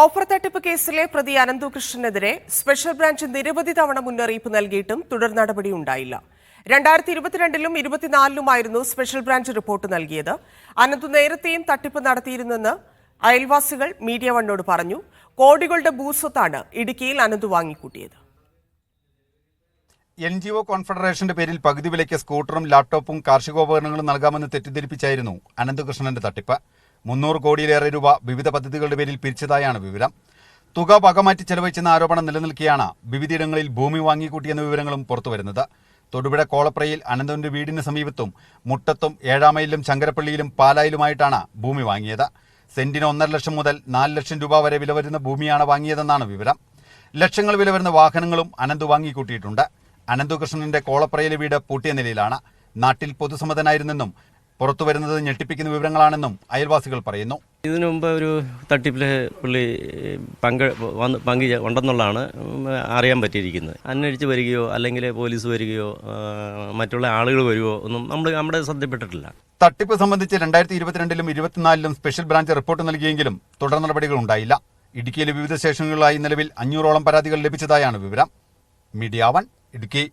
Offer തട്ടിപ്പ് കേസിലെ പ്രതി അനന്തകൃഷ്ണനെതിരെ സ്പെഷ്യൽ ബ്രാഞ്ച് നിരവധി തവണ മുന്നറിയിപ്പ് നൽകിയിട്ടും തുടർ നടപടി ഉണ്ടായില്ല. 2022-ലും 2024-ലുമായിരുന്നു സ്പെഷ്യൽ ബ്രാഞ്ച് റിപ്പോർട്ട് നൽകിയത്. അനന്തു നേരത്തെയും തട്ടിപ്പ് നടത്തിയിരുന്നെന്ന് അയൽവാസികൾ മീഡിയ വണ്ണോട് പറഞ്ഞു. കോടികളുടെ ഭൂസ്വത്താണ് ഇടുക്കിയിൽ അനന്തു വാങ്ങിക്കൂട്ടിയത്. NGO കോൺഫെഡറേഷന്റെ പേരിൽ പകുതി വിലയ്ക്ക് സ്കൂട്ടറും ലാപ്ടോപ്പും കാർഷികോപകരണങ്ങളും നൽകാമെന്ന് തെറ്റിദ്ധരിപ്പിച്ചായിരുന്നു അനന്തകൃഷ്ണന്റെ തട്ടിപ്പ്. 300 കോടിയിലേറെ രൂപ വിവിധ പദ്ധതികളുടെ പേരിൽ പിരിച്ചതായാണ് വിവരം. തുക വകമാറ്റി ചെലവഴിച്ചെന്ന ആരോപണം നിലനിൽക്കെയാണ് വിവിധയിടങ്ങളിൽ ഭൂമി വാങ്ങിക്കൂട്ടിയെന്ന വിവരങ്ങളും പുറത്തുവരുന്നത്. തൊടുപുഴ കോളപ്രയിൽ അനന്തുവിന്റെ വീടിന് സമീപത്തും മുട്ടത്തും 7-ാം മൈലിലും ശങ്കരപ്പള്ളിയിലും പാലായിലുമായിട്ടാണ് ഭൂമി വാങ്ങിയത്. സെന്റിന് 1.5 ലക്ഷം മുതൽ 4 ലക്ഷം രൂപ വരെ വില വരുന്ന ഭൂമിയാണ് വാങ്ങിയതെന്നാണ് വിവരം. ലക്ഷങ്ങൾ വില വരുന്ന വാഹനങ്ങളും അനന്തു വാങ്ങിക്കൂട്ടിയിട്ടുണ്ട്. അനന്തകൃഷ്ണന്റെ കോളപ്രയിലെ വീട് പൂട്ടിയ നിലയിലാണ്. നാട്ടിൽ പൊതുസമ്മതനായിരുന്നെന്നും പുറത്തുവരുന്നത് ഞെട്ടിപ്പിക്കുന്ന വിവരങ്ങളാണെന്നും അയൽവാസികൾ പറയുന്നു. ഇതിനു മുമ്പ് ഒരു തട്ടിപ്പിൽ പുള്ളി പങ്ക് ഉണ്ടെന്നുള്ളതാണ് അറിയാൻ പറ്റിയിരിക്കുന്നത്. അന്വേഷിച്ച് വരികയോ അല്ലെങ്കിൽ പോലീസ് വരികയോ മറ്റുള്ള ആളുകൾ വരികയോ ഒന്നും നമ്മുടെ ശ്രദ്ധപ്പെട്ടിട്ടില്ല. തട്ടിപ്പ് സംബന്ധിച്ച് 2022-ലും 2024-ലും സ്പെഷ്യൽ ബ്രാഞ്ച് റിപ്പോർട്ട് നൽകിയെങ്കിലും തുടർ നടപടികൾ ഉണ്ടായില്ല. ഇടുക്കിയിലെ വിവിധ സ്റ്റേഷനുകളിലായി നിലവിൽ 500ഓളം പരാതികൾ ലഭിച്ചതായാണ് വിവരം. മീഡിയ 1 ഇടുക്കി.